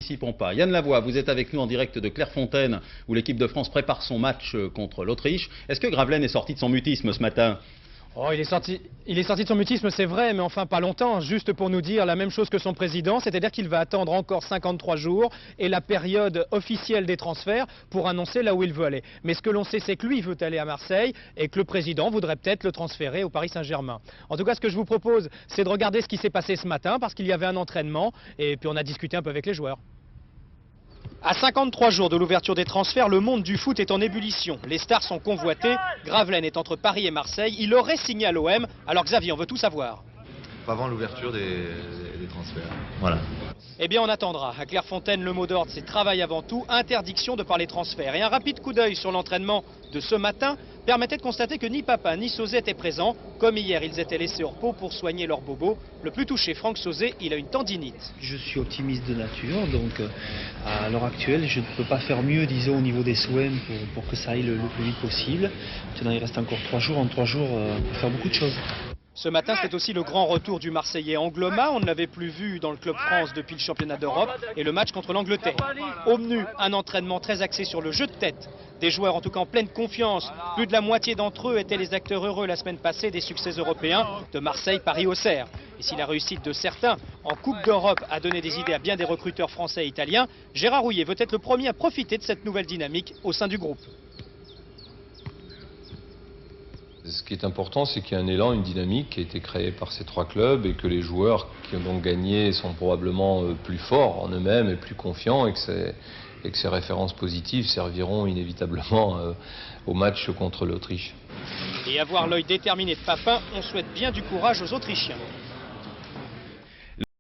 participons pas. Yann Lavoie, vous êtes avec nous en direct de Clairefontaine, où l'équipe de France prépare son match contre l'Autriche. Est-ce que Gravelaine est sorti de son mutisme ce matin? Oh, il est sorti de son mutisme, c'est vrai, mais enfin pas longtemps, juste pour nous dire la même chose que son président, c'est-à-dire qu'il va attendre encore 53 jours et la période officielle des transferts pour annoncer là où il veut aller. Mais ce que l'on sait, c'est que lui veut aller à Marseille et que le président voudrait peut-être le transférer au Paris Saint-Germain. En tout cas, ce que je vous propose, c'est de regarder ce qui s'est passé ce matin, parce qu'il y avait un entraînement et puis on a discuté un peu avec les joueurs. À 53 jours de l'ouverture des transferts, le monde du foot est en ébullition. Les stars sont convoitées. Gravelaine est entre Paris et Marseille. Il aurait signé à l'OM. Alors Xavier, on veut tout savoir. Pas avant l'ouverture des transferts. Voilà. Eh bien, on attendra. À Clairefontaine, le mot d'ordre, c'est travail avant tout, interdiction de parler transfert. Et un rapide coup d'œil sur l'entraînement de ce matin permettait de constater que ni Papa ni Sauzet étaient présents. Comme hier, ils étaient laissés au repos pour soigner leur bobo. Le plus touché, Franck Sauzet, il a une tendinite. Je suis optimiste de nature, donc à l'heure actuelle, je ne peux pas faire mieux, disons, au niveau des soins pour que ça aille le plus vite possible. Maintenant, il reste encore 3 jours. En 3 jours, on peut faire beaucoup de choses. Ce matin, c'est aussi le grand retour du Marseillais Angloma. On ne l'avait plus vu dans le Club France depuis le championnat d'Europe et le match contre l'Angleterre. Au menu, un entraînement très axé sur le jeu de tête. Des joueurs en tout cas en pleine confiance. Plus de la moitié d'entre eux étaient les acteurs heureux la semaine passée des succès européens de Marseille, Paris, Auxerre. Et si la réussite de certains en Coupe d'Europe a donné des idées à bien des recruteurs français et italiens, Gérard Houllier veut être le premier à profiter de cette nouvelle dynamique au sein du groupe. Ce qui est important, c'est qu'il y a un élan, une dynamique qui a été créée par ces 3 clubs et que les joueurs qui ont donc gagné sont probablement plus forts en eux-mêmes et plus confiants et que ces références positives serviront inévitablement au match contre l'Autriche. Et à voir l'œil déterminé de Papin, on souhaite bien du courage aux Autrichiens.